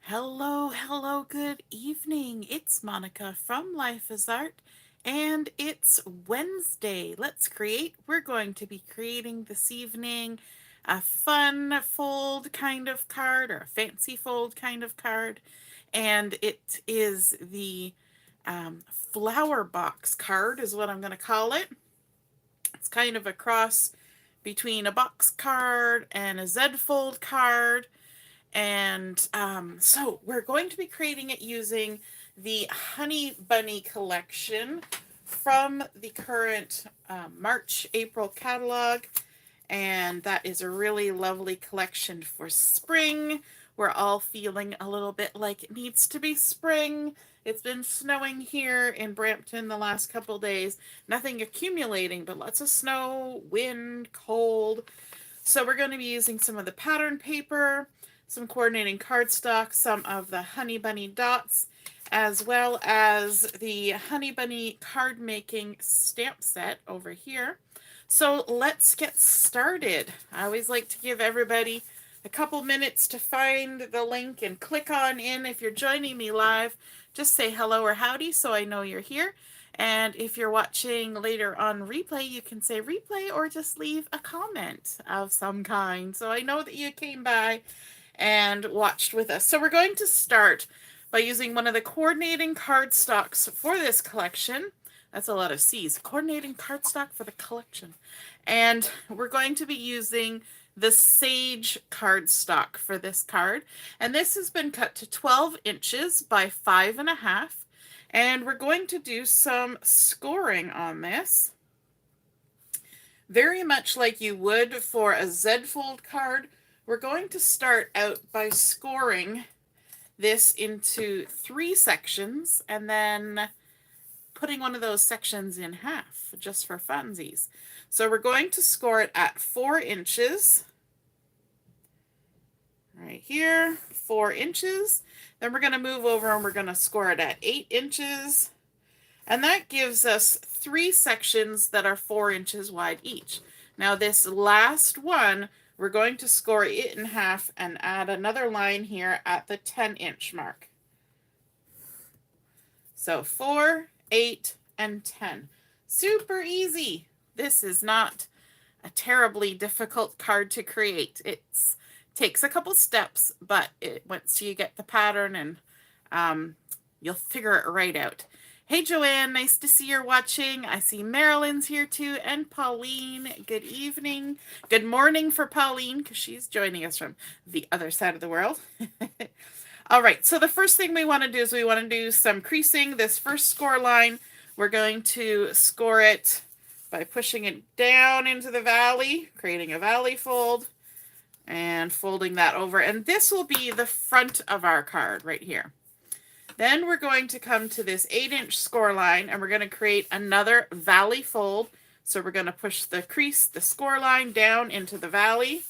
Hello, hello, good evening. It's Monica from Life is Art, and it's Wednesday. Let's create. We're going to be creating this evening a fun fold kind of card or a fancy fold kind of card, and it is the flower box card, is what I'm going to call it. It's kind of a cross between a box card and a Z fold card. And so we're going to be creating it using the Honey Bunny collection from the current March-April catalog. And that is a really lovely collection for spring. We're all feeling a little bit like it needs to be spring. It's been snowing here in Brampton the last couple days. Nothing accumulating, but lots of snow, wind, cold. So we're going to be using some of the pattern paper, some coordinating cardstock, some of the Honey Bunny dots, as well as the Honey Bunny card making stamp set over here. So let's get started. I always like to give everybody a couple minutes to find the link and click on in. If you're joining me live, just say hello or howdy so I know you're here. And if you're watching later on replay, you can say replay or just leave a comment of some kind so I know that you came by and watched with us. So we're going to start by using one of the coordinating cardstocks for this collection. That's a lot of C's. Coordinating cardstock for the collection. And we're going to be using the Sage cardstock for this card. And this has been cut to 12 inches by 5.5. And we're going to do some scoring on this. Very much like you would for a Z fold card, we're going to start out by scoring this into 3 sections and then putting one of those sections in half just for funsies. So we're going to score it at 4 inches. Right here, 4 inches. Then we're going to move over and we're going to score it at 8 inches. And that gives us 3 sections that are 4 inches wide each. Now this last one, we're going to score it in half and add another line here at the 10-inch mark. So 4, 8, and 10. Super easy. This is not a terribly difficult card to create. It takes a couple steps, but once you get the pattern and you'll figure it right out. Hey Joanne, nice to see you're watching. I see Marilyn's here too, and Pauline. Good evening. Good morning for Pauline, because she's joining us from the other side of the world. All right, so the first thing we want to do is we want to do some creasing. This first score line, we're going to score it by pushing it down into the valley, creating a valley fold, and folding that over. And this will be the front of our card right here. Then we're going to come to this 8-inch score line and we're going to create another valley fold. So we're going to push the crease, the score line down into the valley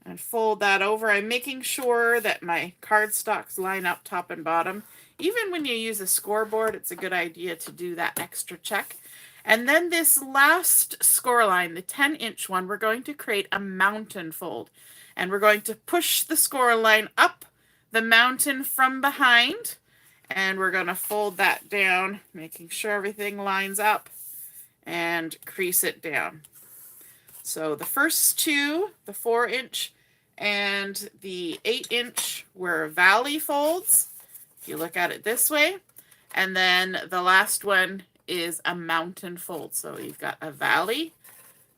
and fold that over. I'm making sure that my cardstocks line up top and bottom. Even when you use a scoreboard, it's a good idea to do that extra check. And then this last score line, the 10-inch one, we're going to create a mountain fold. And we're going to push the score line up the mountain from behind. And we're going to fold that down, making sure everything lines up, and crease it down. So the first two, the 4-inch and the 8-inch, were valley folds, if you look at it this way. And then the last one is a mountain fold. So you've got a valley,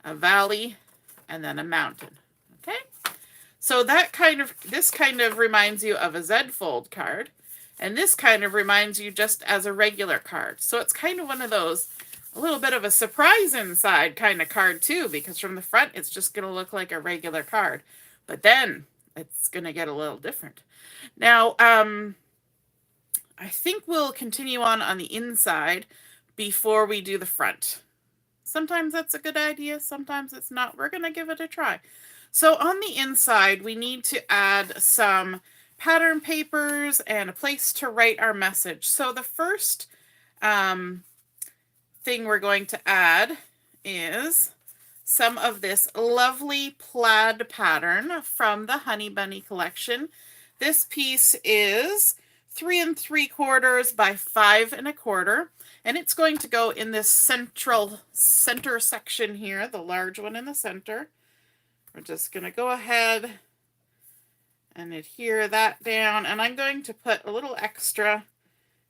and then a mountain. Okay? So this kind of reminds you of a Z fold card. And this kind of reminds you just as a regular card. So it's kind of one of those, a little bit of a surprise inside kind of card too, because from the front, it's just going to look like a regular card. But then it's going to get a little different. Now, I think we'll continue on the inside before we do the front. Sometimes that's a good idea. Sometimes it's not. We're going to give it a try. So on the inside, we need to add some pattern papers and a place to write our message. So the first thing we're going to add is some of this lovely plaid pattern from the Honey Bunny collection. This piece is 3 3/4 by 5 1/4, and it's going to go in this center section here, the large one in the center. We're just going to go ahead and adhere that down, and I'm going to put a little extra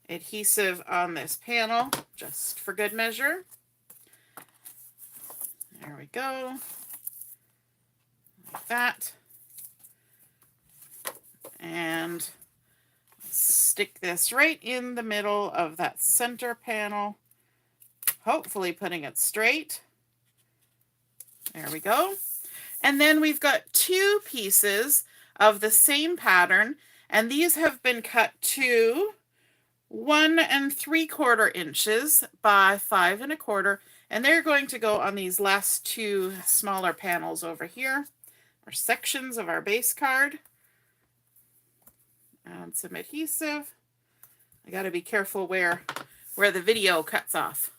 adhesive on this panel just for good measure. There we go, like that. And stick this right in the middle of that center panel, hopefully putting it straight. There we go. And then we've got 2 pieces of the same pattern, and these have been cut to 1 3/4 inches by 5 1/4, and they're going to go on these last 2 smaller panels over here, or sections of our base card. And some adhesive. I got to be careful where the video cuts off.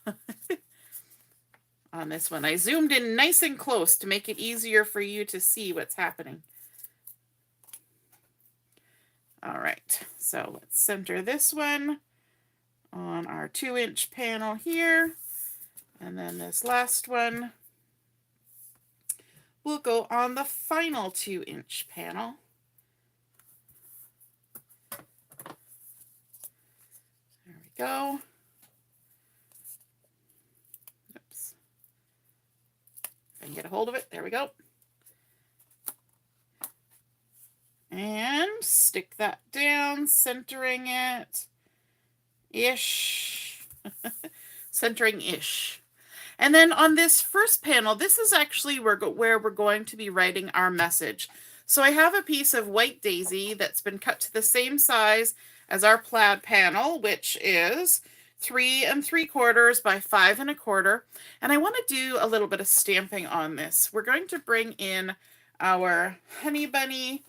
On this one, I zoomed in nice and close to make it easier for you to see what's happening. All right, so let's center this one on our 2-inch panel here, and then this last one will go on the final 2-inch panel. There we go. Oops. If I can get a hold of it, there we go. And stick that down, centering it ish. Centering ish. And then on this first panel, this is actually where we're going to be writing our message. So I have a piece of white daisy that's been cut to the same size as our plaid panel, which is 3 3/4 by 5 1/4. And I want to do a little bit of stamping on this. We're going to bring in our Honey Bunny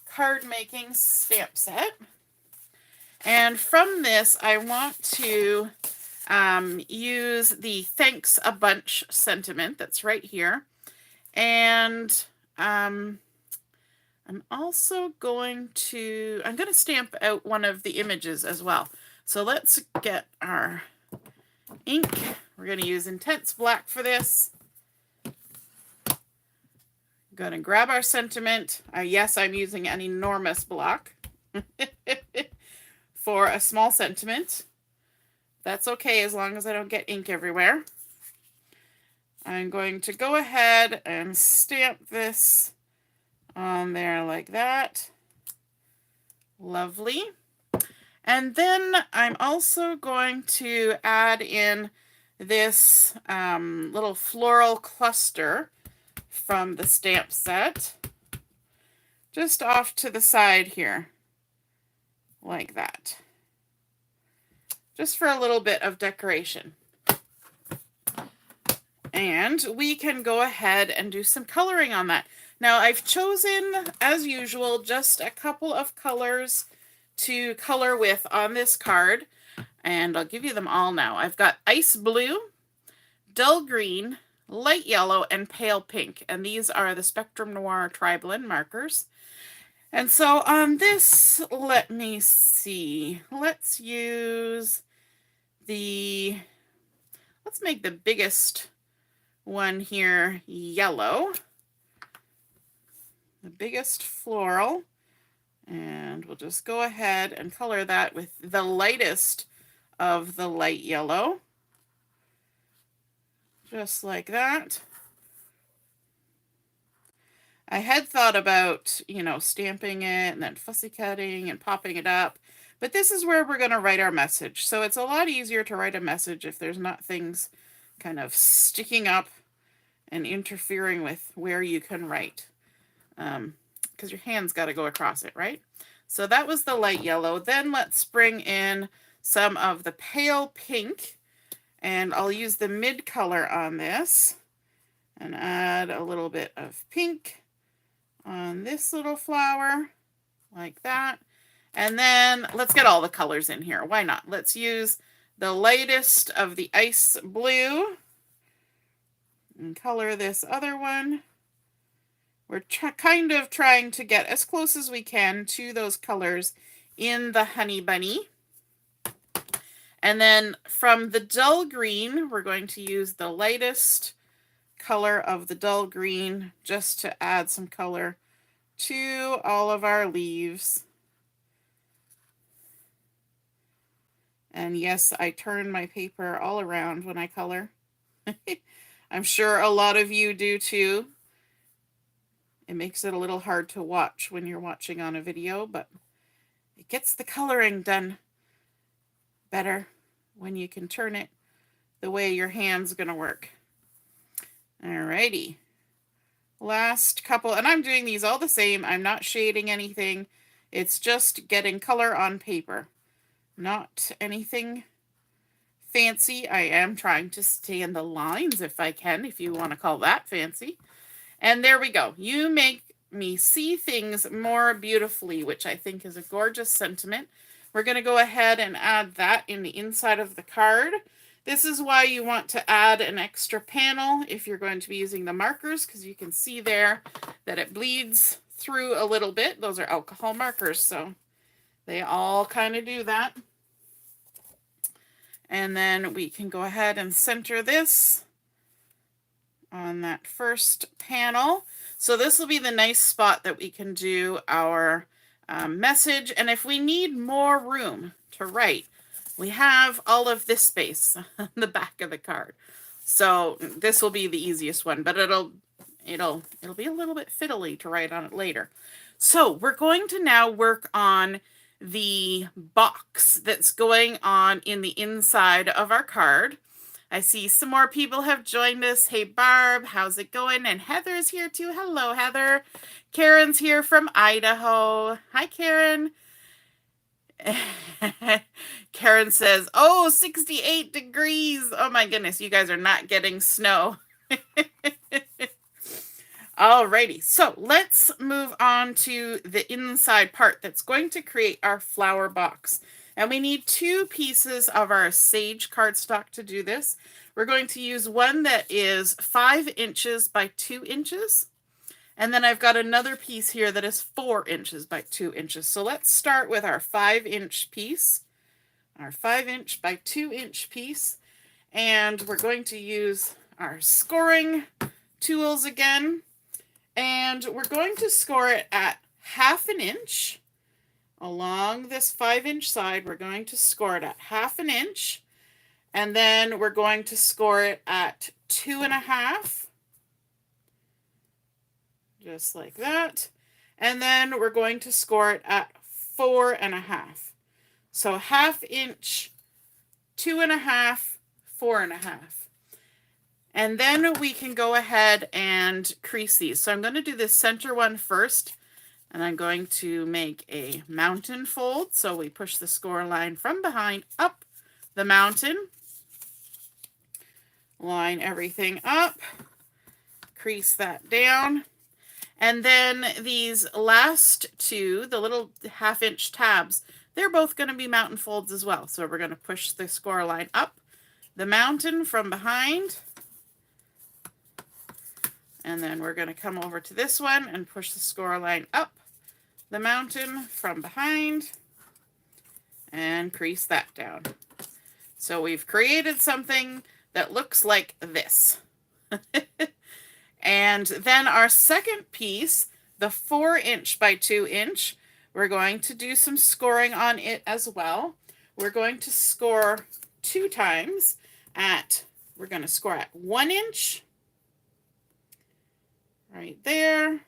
card making stamp set. And from this, I want to use the Thanks a Bunch sentiment that's right here. And I'm also going to stamp out one of the images as well. So let's get our ink. We're going to use Intense Black for this. Going to grab our sentiment. Yes, I'm using an enormous block for a small sentiment. That's okay as long as I don't get ink everywhere. I'm going to go ahead and stamp this on there like that. Lovely. And then I'm also going to add in this little floral cluster from the stamp set, just off to the side here, like that, just for a little bit of decoration. And we can go ahead and do some coloring on that. Now I've chosen, as usual, just a couple of colors to color with on this card, and I'll give you them all now. I've got ice blue, dull green, light yellow, and pale pink, and these are the Spectrum Noir Tri-Blend markers. And so on this, let me see, let's make the biggest one here yellow, the biggest floral, and we'll just go ahead and color that with the lightest of the light yellow. Just like that. I had thought about, stamping it and then fussy cutting and popping it up, but this is where we're going to write our message. So it's a lot easier to write a message if there's not things kind of sticking up and interfering with where you can write, because your hand's got to go across it, right? So that was the light yellow. Then let's bring in some of the pale pink. And I'll use the mid color on this and add a little bit of pink on this little flower, like that. And then let's get all the colors in here. Why not? Let's use the lightest of the ice blue and color this other one We're kind of trying to get as close as we can to those colors in the Honey Bunny. And then from the dull green, we're going to use the lightest color of the dull green just to add some color to all of our leaves. And yes, I turn my paper all around when I color. I'm sure a lot of you do too. It makes it a little hard to watch when you're watching on a video, but it gets the coloring done better when you can turn it the way your hand's gonna work. Alrighty. Last couple, and I'm doing these all the same. I'm not shading anything. It's just getting color on paper. Not anything fancy. I am trying to stay in the lines if I can, if you want to call that fancy. And there we go. You make me see things more beautifully, which I think is a gorgeous sentiment. We're going to go ahead and add that in the inside of the card. This is why you want to add an extra panel if you're going to be using the markers, because you can see there that it bleeds through a little bit. Those are alcohol markers, so they all kind of do that. And then we can go ahead and center this on that first panel. So this will be the nice spot that we can do our message. And if we need more room to write, we have all of this space on the back of the card. So this will be the easiest one, but it'll be a little bit fiddly to write on it later. So we're going to now work on the box that's going on in the inside of our card. I see some more people have joined us. Hey, Barb, how's it going? And Heather's here too. Hello, Heather. Karen's here from Idaho. Hi, Karen. Karen says, oh, 68 degrees. Oh my goodness, you guys are not getting snow. Alrighty, so let's move on to the inside part that's going to create our flower box. And we need 2 pieces of our sage cardstock to do this. We're going to use one that is 5 inches by 2 inches. And then I've got another piece here that is 4 inches by 2 inches. So let's start with our 5-inch piece, our 5-inch by 2-inch piece. And we're going to use our scoring tools again. And we're going to score it at 1/2 inch. Along this 5-inch side, we're going to score it at 1/2 inch. And then we're going to score it at 2.5. Just like that. And then we're going to score it at 4.5. So 1/2 inch, 2.5, 4.5. And then we can go ahead and crease these. So I'm going to do this center one first, and I'm going to make a mountain fold. So we push the score line from behind up the mountain, line everything up, crease that down. And then these last 2, the little 1/2-inch tabs, they're both going to be mountain folds as well. So we're going to push the score line up the mountain from behind. And then we're going to come over to this one and push the score line up the mountain from behind and crease that down. So we've created something that looks like this. And then our second piece, the 4-inch by 2-inch, we're going to do some scoring on it as well. We're going to score 2 times we're going to score at 1 inch, right there.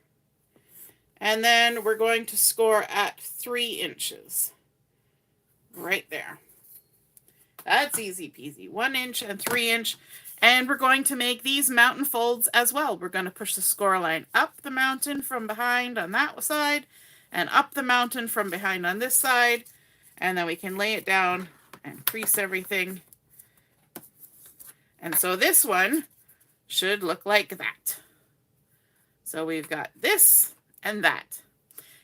And then we're going to score at 3 inches, right there. That's easy peasy. 1 inch and 3 inch. And we're going to make these mountain folds as well. We're going to push the score line up the mountain from behind on that side and up the mountain from behind on this side. And then we can lay it down and crease everything. And so this one should look like that. So we've got this and that.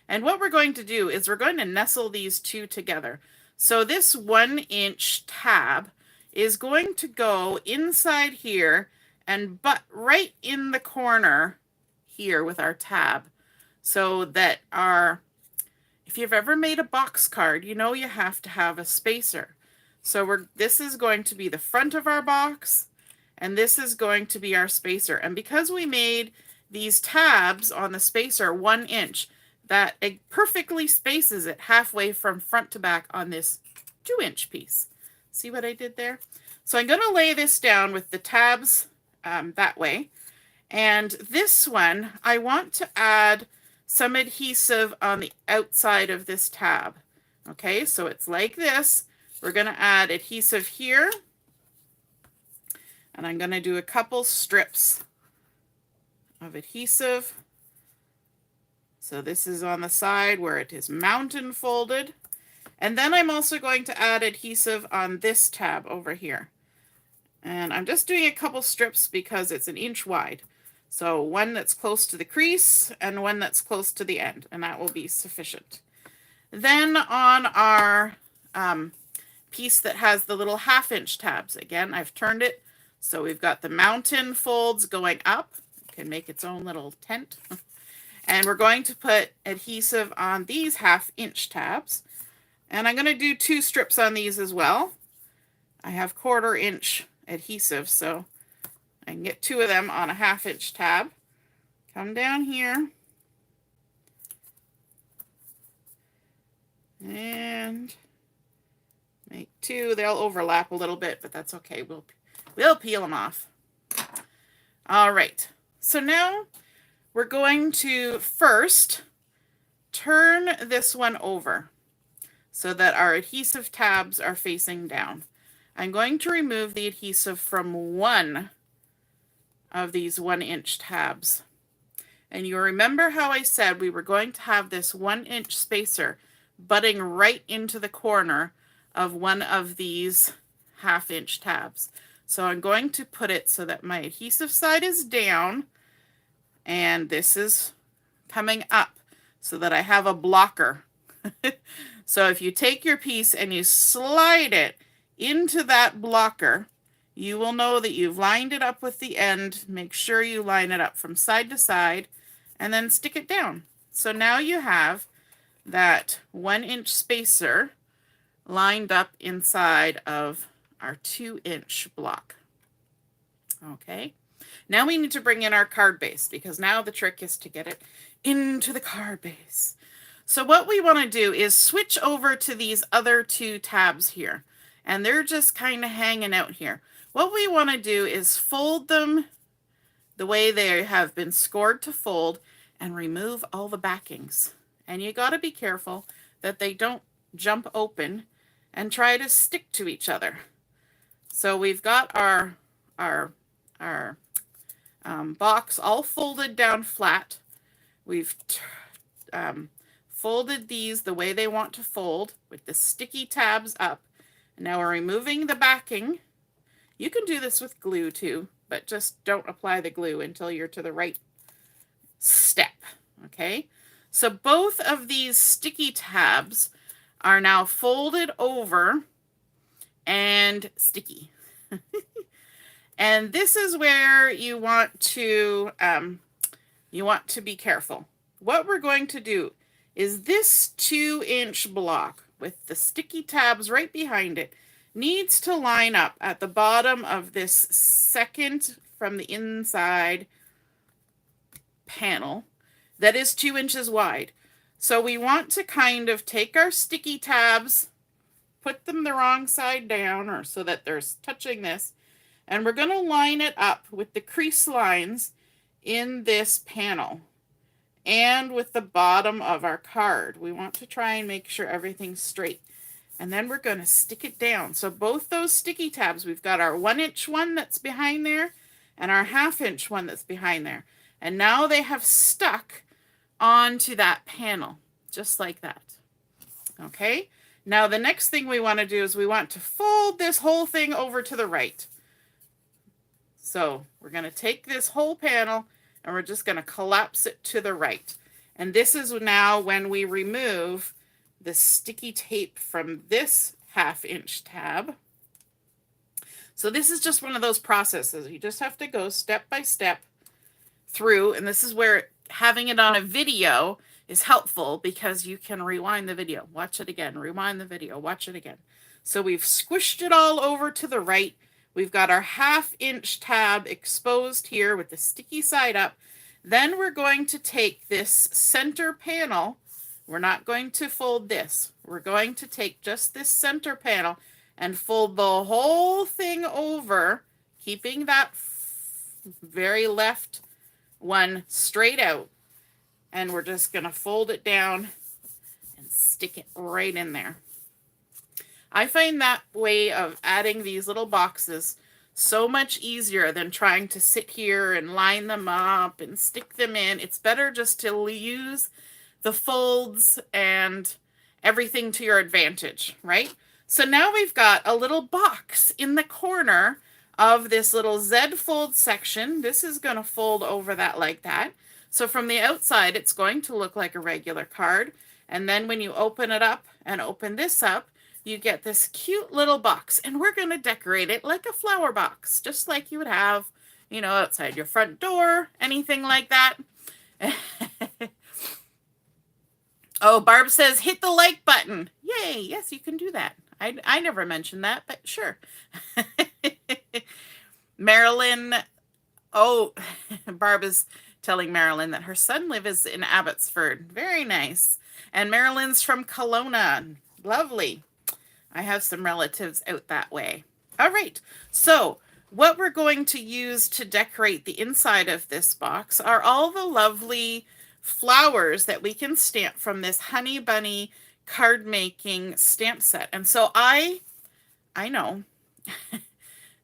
And what we're going to do is we're going to nestle these 2 together. So this 1-inch tab is going to go inside here and butt right in the corner here with our tab, so that if you've ever made a box card, you know you have to have a spacer. So this is going to be the front of our box, and this is going to be our spacer. And because we made these tabs on the spacer 1 inch, that it perfectly spaces it halfway from front to back on this 2-inch piece. See what I did there? So I'm going to lay this down with the tabs that way. And this one, I want to add some adhesive on the outside of this tab. Okay, so it's like this. We're going to add adhesive here. And I'm going to do a couple strips of adhesive. So this is on the side where it is mountain folded. And then I'm also going to add adhesive on this tab over here. And I'm just doing a couple strips because it's 1 inch wide. So one that's close to the crease and one that's close to the end, and that will be sufficient. Then on our piece that has the little 1/2 inch tabs, again, I've turned it. So we've got the mountain folds going up. It can make its own little tent. And we're going to put adhesive on these 1/2 inch tabs. And I'm going to do 2 strips on these as well. I have 1/4 inch adhesive, so I can get 2 of them on a 1/2 inch tab. Come down here. And make 2. They'll overlap a little bit, but that's okay. We'll peel them off. All right. So now we're going to first turn this one over so that our adhesive tabs are facing down. I'm going to remove the adhesive from one of these 1 inch tabs. And you remember how I said we were going to have this 1 inch spacer butting right into the corner of one of these 1/2 inch tabs. So I'm going to put it so that my adhesive side is down and this is coming up so that I have a blocker. So if you take your piece and you slide it into that blocker, you will know that you've lined it up with the end. Make sure you line it up from side to side and then stick it down. So now you have that 1 inch spacer lined up inside of our 2 inch block. Okay, now we need to bring in our card base, because now the trick is to get it into the card base. So what we want to do is switch over to these other 2 tabs here, and they're just kind of hanging out here. What we want to do is fold them the way they have been scored to fold and remove all the backings. And you got to be careful that they don't jump open and try to stick to each other. So we've got our box all folded down flat. We've folded these the way they want to fold with the sticky tabs up. Now we're removing the backing. You can do this with glue too, but just don't apply the glue until you're to the right step. Okay, so both of these sticky tabs are now folded over and sticky. And this is where you want to be careful. What we're going to do is this 2 inch block with the sticky tabs right behind it needs to line up at the bottom of this second from the inside panel that is 2 inches wide. So we want to kind of take our sticky tabs, put them the wrong side down, or so that they're touching this, and we're going to line it up with the crease lines in this panel and with the bottom of our card. We want to try and make sure everything's straight. And then we're going to stick it down. So both those sticky tabs, we've got our 1 inch one that's behind there and our 1/2 inch one that's behind there. And now they have stuck onto that panel, just like that. Okay, now the next thing we want to do is we want to fold this whole thing over to the right. So we're going to take this whole panel and we're just going to collapse it to the right. And this is now when we remove the sticky tape from this 1/2 inch tab. So this is just one of those processes. You just have to go step by step through, and this is where having it on a video is helpful because you can rewind the video, watch it again, rewind the video, watch it again. So we've squished it all over to the right. We've got our 1/2 inch tab exposed here with the sticky side up. Then we're going to take this center panel. We're not going to fold this. We're going to take just this center panel and fold the whole thing over, keeping that very left one straight out. And we're just going to fold it down and stick it right in there. I find that way of adding these little boxes so much easier than trying to sit here and line them up and stick them in. It's better just to use the folds and everything to your advantage, right? So now we've got a little box in the corner of this little Z fold section. This is going to fold over that like that. So from the outside, it's going to look like a regular card. And then when you open it up and open this up, you get this cute little box, and we're going to decorate it like a flower box, just like you would have, you know, outside your front door, anything like that. Oh, Barb says, hit the like button. Yay. Yes, you can do that. I never mentioned that, but sure. Marilyn, oh, Barb is telling Marilyn that her son lives in Abbotsford. Very nice. And Marilyn's from Kelowna. Lovely. I have some relatives out that way. All right, so what we're going to use to decorate the inside of this box are all the lovely flowers that we can stamp from this Honey Bunny card making stamp set. And so I know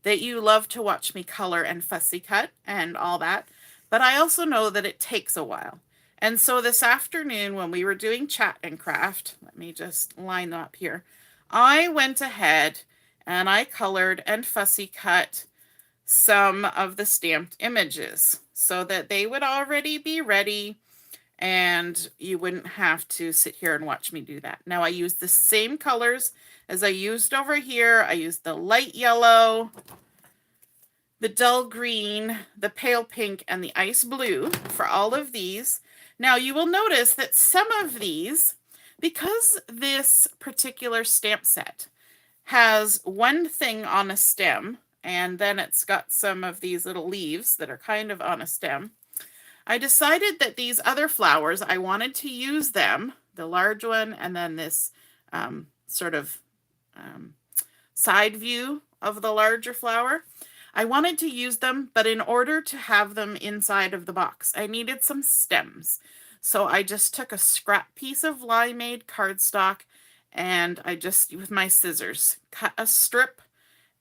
that you love to watch me color and fussy cut and all that, but I also know that it takes a while. And so this afternoon when we were doing chat and craft, let me just line up here, I went ahead and I colored and fussy cut some of the stamped images so that they would already be ready and you wouldn't have to sit here and watch me do that. Now I used the same colors as I used over here. I used the light yellow, the dull green, the pale pink, and the ice blue for all of these. Now you will notice that some of these, because this particular stamp set has one thing on a stem, and then it's got some of these little leaves that are kind of on a stem, I decided that these other flowers, I wanted to use them, the large one, and then this sort of side view of the larger flower. I wanted to use them, but in order to have them inside of the box, I needed some stems. So I just took a scrap piece of limeade cardstock and I just, with my scissors, cut a strip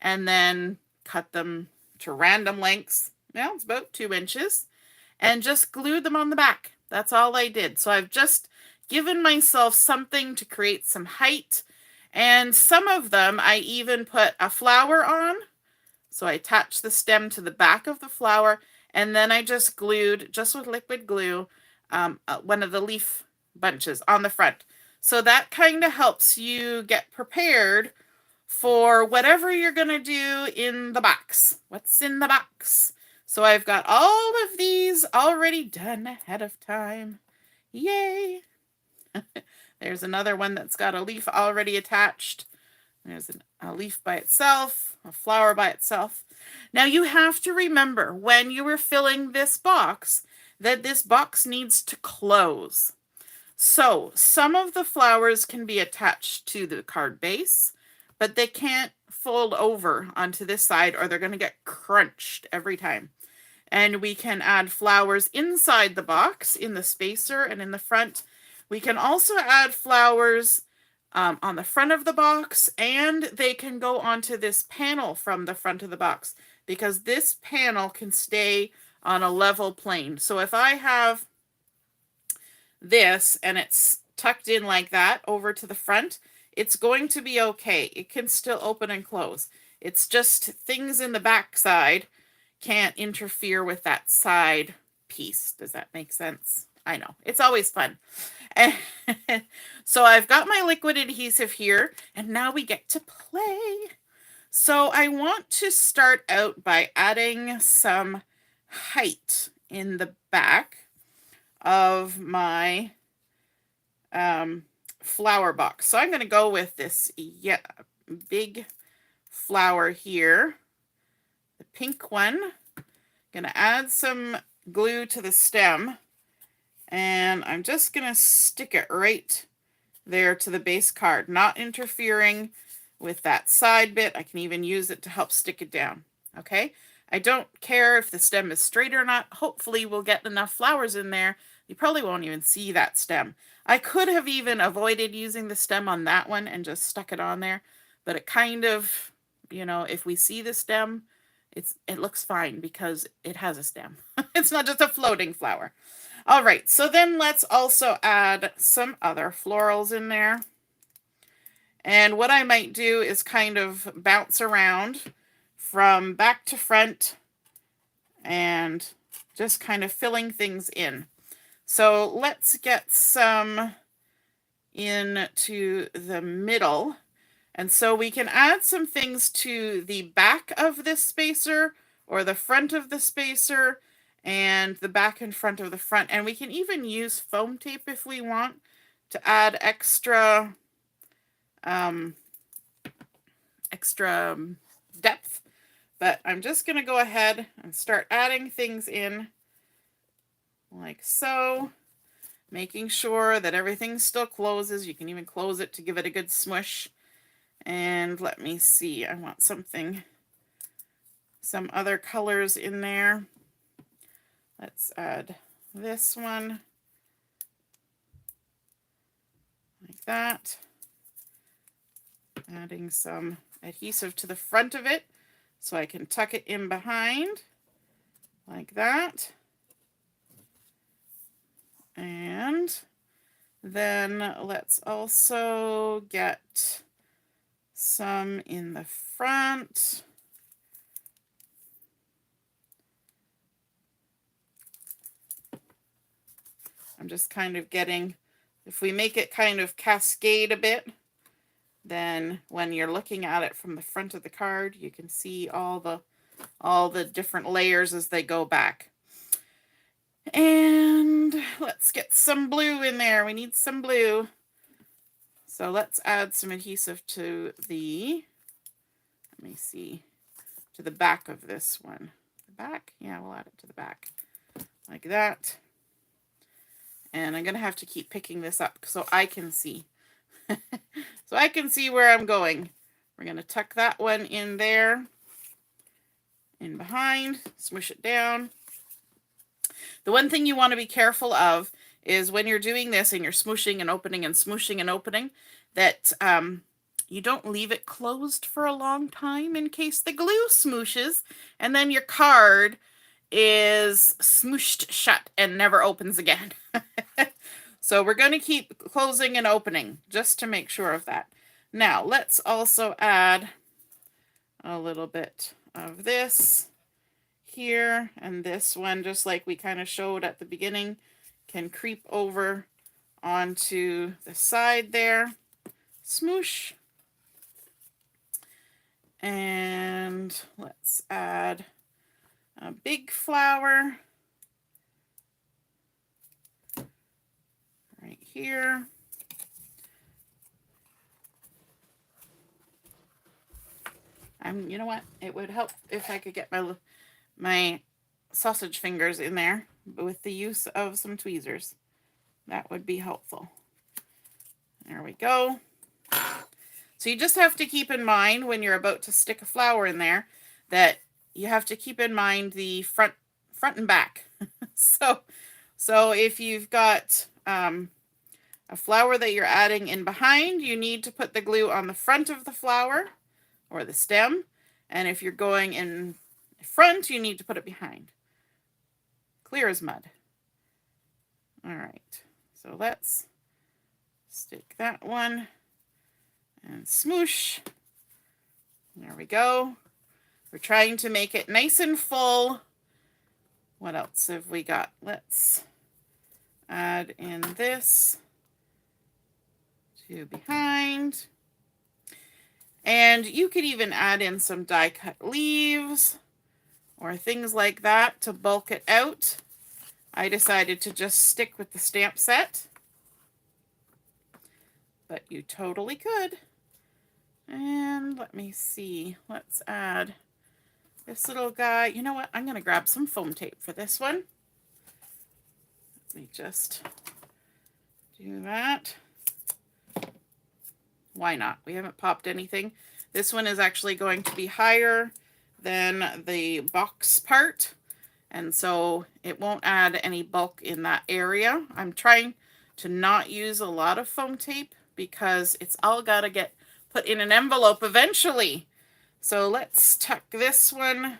and then cut them to random lengths. Well, it's about 2 inches, and just glued them on the back. That's all I did. So I've just given myself something to create some height, and some of them I even put a flower on. So I attached the stem to the back of the flower, and then I just glued, just with liquid glue, one of the leaf bunches on the front. So that kind of helps you get prepared for whatever you're going to do in the box. What's in the box? So I've got all of these already done ahead of time. Yay! There's another one that's got a leaf already attached. There's a leaf by itself, a flower by itself. Now you have to remember when you were filling this box that this box needs to close. So some of the flowers can be attached to the card base, but they can't fold over onto this side or they're going to get crunched every time. And we can add flowers inside the box in the spacer and in the front. We can also add flowers on the front of the box, and they can go onto this panel from the front of the box because this panel can stay on a level plane. So if I have this and it's tucked in like that over to the front, it's going to be okay. It can still open and close. It's just things in the back side can't interfere with that side piece. Does that make sense? I know. It's always fun. So I've got my liquid adhesive here, and now we get to play. So I want to start out by adding some height in the back of my flower box. So I'm going to go with this big flower here, the pink one. Going to add some glue to the stem, and I'm just going to stick it right there to the base card, not interfering with that side bit. I can even use it to help stick it down. Okay, I don't care if the stem is straight or not. Hopefully we'll get enough flowers in there. You probably won't even see that stem. I could have even avoided using the stem on that one and just stuck it on there, but it kind of, you know, if we see the stem, it looks fine because it has a stem. It's not just a floating flower. All right, so then let's also add some other florals in there. And what I might do is kind of bounce around from back to front and just kind of filling things in. So let's get some into the middle. And so we can add some things to the back of this spacer or the front of the spacer and the back and front of the front. And we can even use foam tape if we want to add extra depth. But I'm just going to go ahead and start adding things in like so, making sure that everything still closes. You can even close it to give it a good smush. And let me see, I want some other colors in there. Let's add this one like that. Adding some adhesive to the front of it so I can tuck it in behind like that. And then let's also get some in the front. I'm just kind of getting, if we make it kind of cascade a bit, then when you're looking at it from the front of the card, you can see all the different layers as they go back. And let's get some blue in there. We need some blue. So let's add some adhesive to the, let me see, to the back of this one. The back? Yeah, we'll add it to the back. Like that. And I'm going to have to keep picking this up so I can see. So I can see where I'm going. We're going to tuck that one in there, in behind, smush it down. The one thing you want to be careful of is when you're doing this and you're smooshing and opening and smooshing and opening, that you don't leave it closed for a long time in case the glue smooshes and then your card is smooshed shut and never opens again. So we're going to keep closing and opening just to make sure of that. Now let's also add a little bit of this here, and this one, just like we kind of showed at the beginning, can creep over onto the side there. Smoosh. And let's add a big flower right here. You know what? It would help if I could get my sausage fingers in there with the use of some tweezers. That would be helpful. There we go. So you just have to keep in mind when you're about to stick a flower in there that you have to keep in mind the front and back. So if you've got a flower that you're adding in behind, you need to put the glue on the front of the flower or the stem. And if you're going in front, you need to put it behind. Clear as mud. All right, so let's stick that one and smoosh. There we go. We're trying to make it nice and full. What else have we got? Let's add in this to behind. And you could even add in some die cut leaves or things like that to bulk it out. I decided to just stick with the stamp set, but you totally could. And let me see, let's add this little guy. You know what? I'm going to grab some foam tape for this one. Let me just do that. Why not? We haven't popped anything. This one is actually going to be higher than the box part, and so it won't add any bulk in that area. I'm trying to not use a lot of foam tape because it's all got to get put in an envelope eventually. So let's tuck this one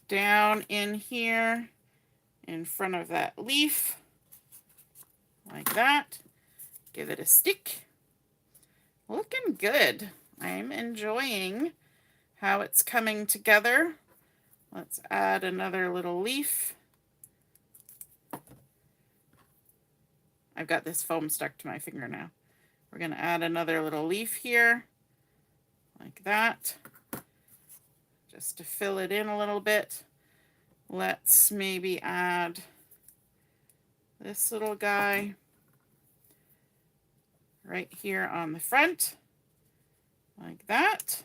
down in here in front of that leaf, like that. Give it a stick. Looking good. I'm enjoying how it's coming together. Let's add another little leaf. I've got this foam stuck to my finger now. We're going to add another little leaf here, like that, just to fill it in a little bit. Let's maybe add this little guy right here on the front, like that.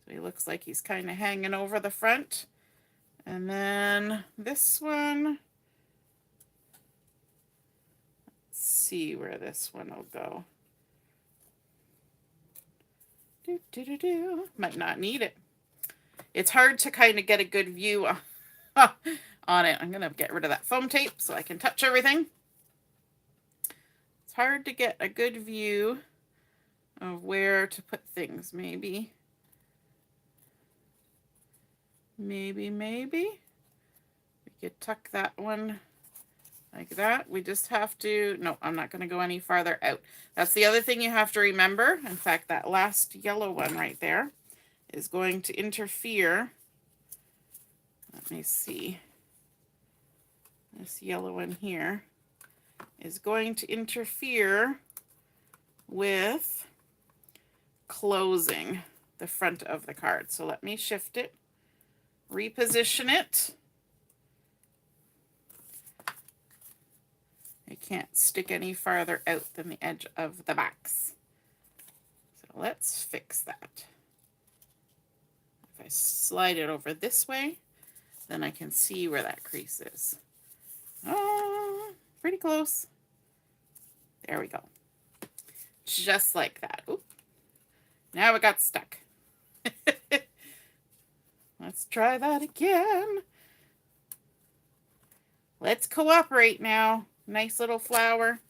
So he looks like he's kind of hanging over the front. And then this one, let's see where this one will go. Might not need it. It's hard to kind of get a good view on it. I'm going to get rid of that foam tape so I can touch everything. It's hard to get a good view of where to put things. Maybe we could tuck that one like that. We just have to, no, I'm not going to go any farther out. That's the other thing you have to remember. In fact, that last yellow one right there is going to interfere. Let me see. This yellow one here is going to interfere with closing the front of the card. So let me shift it, reposition it. It can't stick any farther out than the edge of the box. So let's fix that. If I slide it over this way, then I can see where that crease is. Oh, pretty close. There we go. Just like that. Oop. Now it got stuck. Let's try that again. Let's cooperate now. Nice little flower.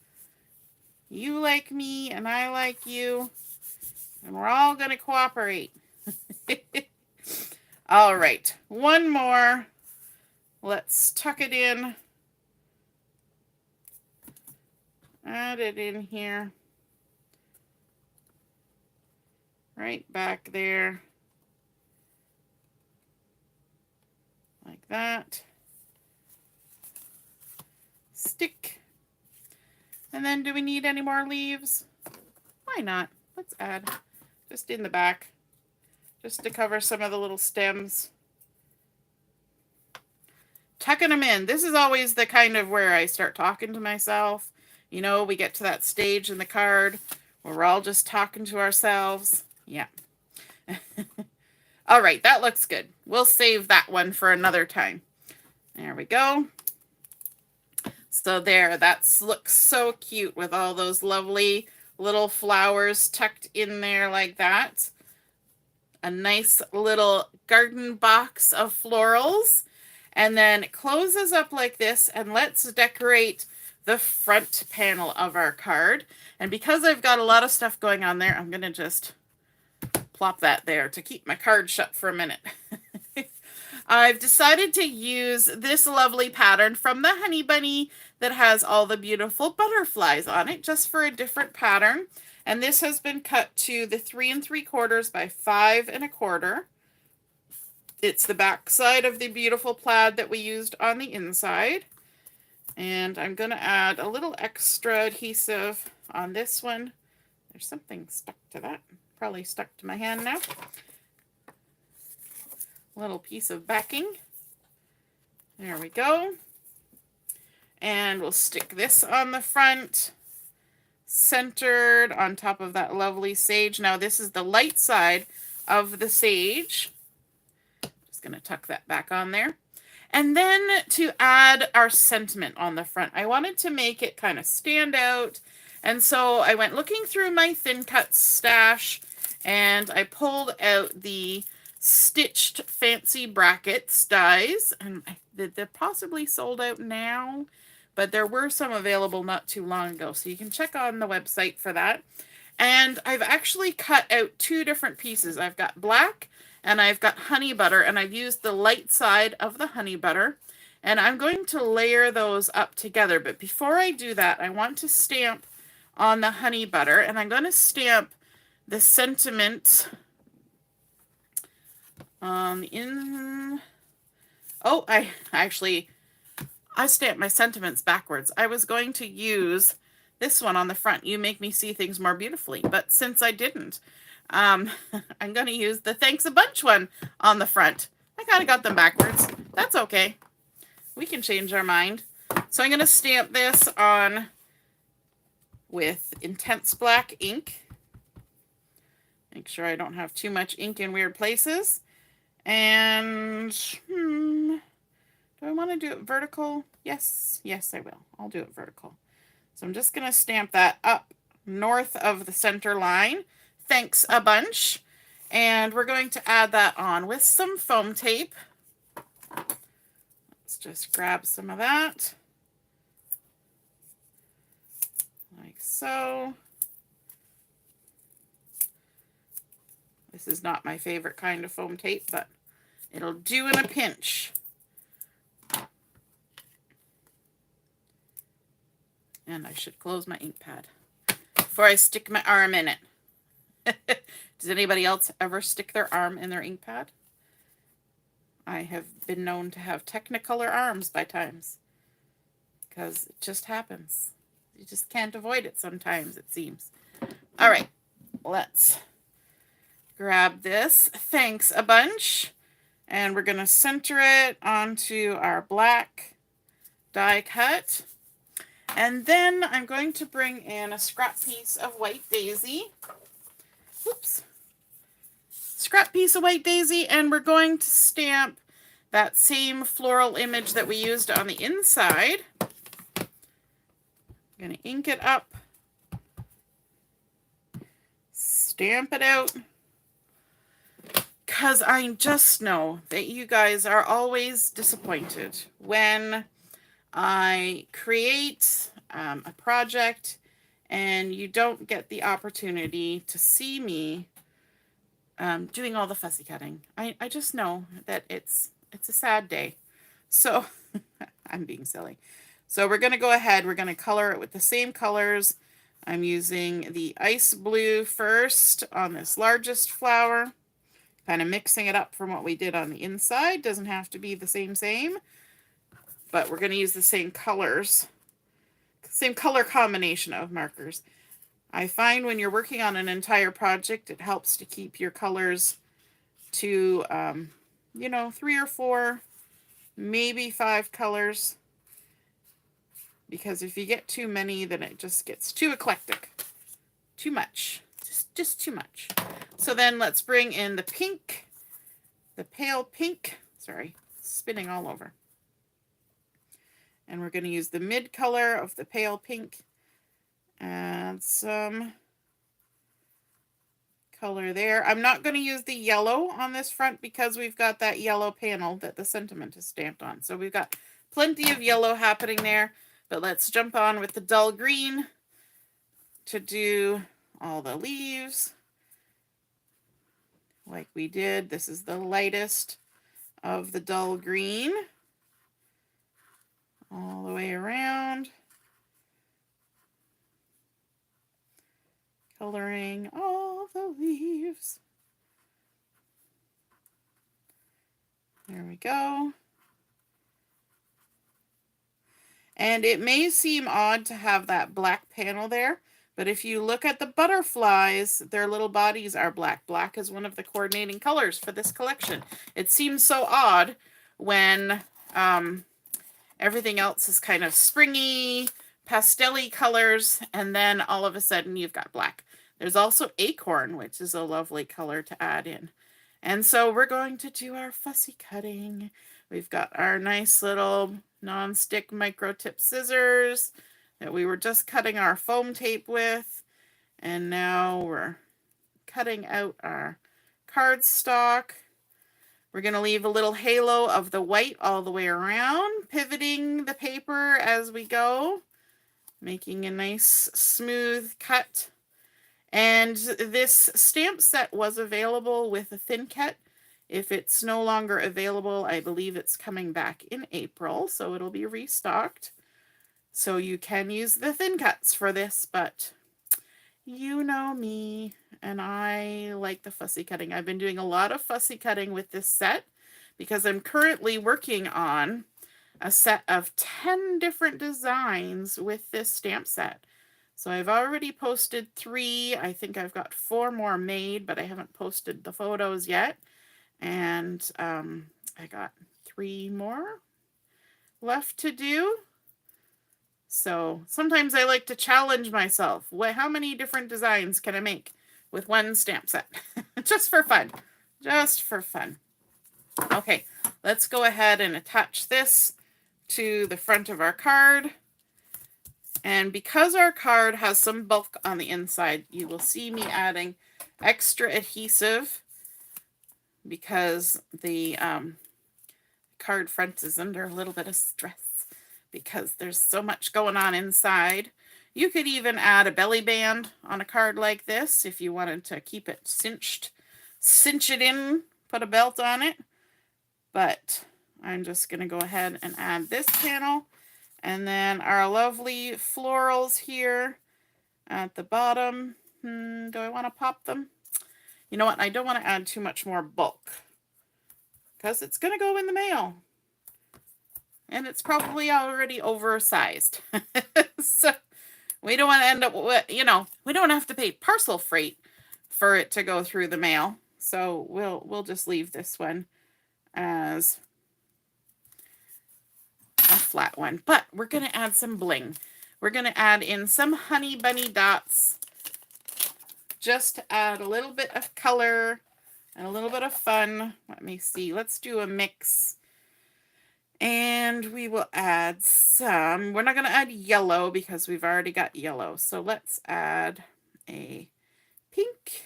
You like me and I like you. And we're all going to cooperate. All right. One more. Let's tuck it in. Add it in here. Right back there. Like that. Stick. And then do we need any more leaves? Why not? Let's add just in the back, just to cover some of the little stems. Tucking them in. This is always the kind of where I start talking to myself. You know, we get to that stage in the card where we're all just talking to ourselves. Yeah. All right, that looks good. We'll save that one for another time. There we go. So there, that looks so cute with all those lovely little flowers tucked in there like that. A nice little garden box of florals. And then it closes up like this, and let's decorate the front panel of our card. And because I've got a lot of stuff going on there, I'm going to just plop that there to keep my card shut for a minute. I've decided to use this lovely pattern from the Honey Bunny that has all the beautiful butterflies on it, just for a different pattern. And this has been cut to the 3 3/4 by 5 1/4. It's the back side of the beautiful plaid that we used on the inside. And I'm going to add a little extra adhesive on this one. There's something stuck to that. Probably stuck to my hand now. Little piece of backing. There we go. And we'll stick this on the front, centered on top of that lovely sage. Now this is the light side of the sage. Just going to tuck that back on there. And then to add our sentiment on the front, I wanted to make it kind of stand out. And so I went looking through my thin cut stash and I pulled out the stitched fancy brackets dies. And they're possibly sold out now, but there were some available not too long ago. So you can check on the website for that. And I've actually cut out two different pieces. I've got black and I've got honey butter, and I've used the light side of the honey butter, and I'm going to layer those up together. But before I do that, I want to stamp on the honey butter, and I'm going to stamp the sentiment in. Oh, I stamped my sentiments backwards. I was going to use this one on the front. You make me see things more beautifully, but since I didn't, I'm going to use the thanks a bunch one on the front. I kind of got them backwards. That's okay. We can change our mind. So I'm going to stamp this on with intense black ink. Make sure I don't have too much ink in weird places. And do I want to do it vertical? Yes, I will. I'll do it vertical. So I'm just going to stamp that up north of the center line. Thanks a bunch. And we're going to add that on with some foam tape. Let's just grab some of that. Like so. This is not my favorite kind of foam tape, but it'll do in a pinch. And I should close my ink pad before I stick my arm in it. Does anybody else ever stick their arm in their ink pad? I have been known to have Technicolor arms by times, because it just happens. You just can't avoid it sometimes, it seems. All right, let's grab this. Thanks a bunch. And we're going to center it onto our black die cut. And then I'm going to bring in a scrap piece of white daisy. Whoops. Scrap piece of white daisy, and we're going to stamp that same floral image that we used on the inside. I'm going to ink it up, stamp it out, because I just know that you guys are always disappointed when I create a project and you don't get the opportunity to see me doing all the fussy cutting. I just know that it's a sad day. So I'm being silly. So we're going to go ahead. We're going to color it with the same colors. I'm using the ice blue first on this largest flower. Kind of mixing it up from what we did on the inside. Doesn't have to be the same. But we're going to use the same colors. Same color combination of markers. I find when you're working on an entire project, it helps to keep your colors to, 3 or 4, maybe 5 colors. Because if you get too many, then it just gets too eclectic. Too much. Just too much. So then let's bring in the pink, the pale pink. Sorry, spinning all over. And we're going to use the mid color of the pale pink. Add some color there. I'm not going to use the yellow on this front because we've got that yellow panel that the sentiment is stamped on. So we've got plenty of yellow happening there. But let's jump on with the dull green to do all the leaves like we did. This is the lightest of the dull green all the way around, coloring all the leaves. There we go. And it may seem odd to have that black panel there, but if you look at the butterflies, their little bodies are black. Black is one of the coordinating colors for this collection. It seems so odd when Everything else is kind of springy, pastel-y colors, and then all of a sudden you've got black. There's also acorn, which is a lovely color to add in. And so we're going to do our fussy cutting. We've got our nice little non-stick micro tip scissors that we were just cutting our foam tape with. And now we're cutting out our cardstock. We're going to leave a little halo of the white all the way around, pivoting the paper as we go, making a nice smooth cut. And this stamp set was available with a thin cut. If it's no longer available, I believe it's coming back in April, so it'll be restocked. So you can use the thin cuts for this, but you know me, and I like the fussy cutting. I've been doing a lot of fussy cutting with this set because I'm currently working on a set of 10 different designs with this stamp set. So I've already posted 3. I think I've got 4 more made, but I haven't posted the photos yet. And I got 3 more left to do. So sometimes I like to challenge myself. How many different designs can I make with one stamp set? Just for fun. Just for fun. Okay, let's go ahead and attach this to the front of our card. And because our card has some bulk on the inside, you will see me adding extra adhesive because the card front is under a little bit of stress because there's so much going on inside. You could even add a belly band on a card like this if you wanted to keep it cinched. Cinch it in, put a belt on it. But I'm just going to go ahead and add this panel. And then our lovely florals here at the bottom. Do I want to pop them? You know what? I don't want to add too much more bulk because it's going to go in the mail. And it's probably already oversized. So we don't want to end up with, we don't have to pay parcel freight for it to go through the mail. So we'll just leave this one as a flat one, but we're going to add some bling. We're going to add in some honey bunny dots just to add a little bit of color and a little bit of fun. Let me see. Let's do a mix. And we will add some. We're not going to add yellow because we've already got yellow. So let's add a pink.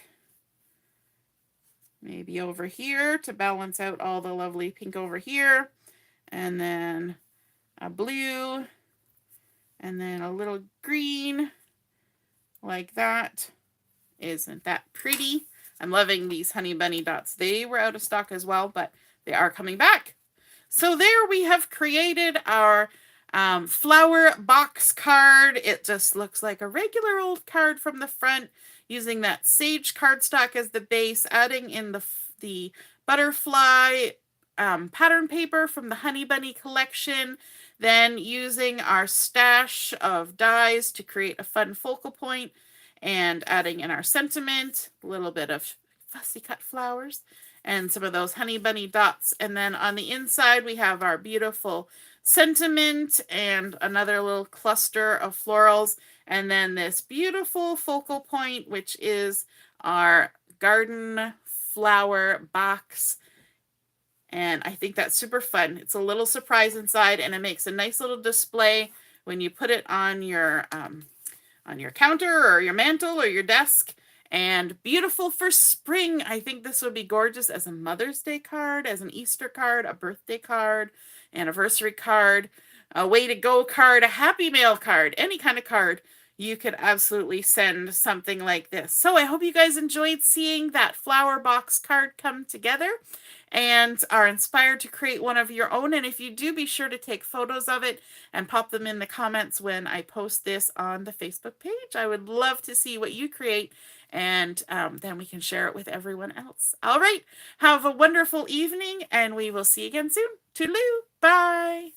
Maybe over here to balance out all the lovely pink over here. And then a blue, and then a little green, like that. Isn't that pretty? I'm loving these honey bunny dots. They were out of stock as well, but they are coming back. So there we have created our flower box card. It just looks like a regular old card from the front, using that sage cardstock as the base, adding in the butterfly pattern paper from the Honey Bunny collection, then using our stash of dies to create a fun focal point, and adding in our sentiment, a little bit of fussy cut flowers, and some of those Honey Bunny dots. And then on the inside, we have our beautiful sentiment and another little cluster of florals, and then this beautiful focal point, which is our garden flower box. And I think that's super fun. It's a little surprise inside, and it makes a nice little display when you put it on your counter or your mantle or your desk. And beautiful for spring. I think this would be gorgeous as a Mother's Day card, as an Easter card, a birthday card, anniversary card, a way to go card, a happy mail card, any kind of card. You could absolutely send something like this. So I hope you guys enjoyed seeing that flower box card come together and are inspired to create one of your own. And if you do, be sure to take photos of it and pop them in the comments when I post this on the Facebook page. I would love to see what you create, and then we can share it with everyone else. All right, have a wonderful evening, and we will see you again soon. Toodaloo, bye.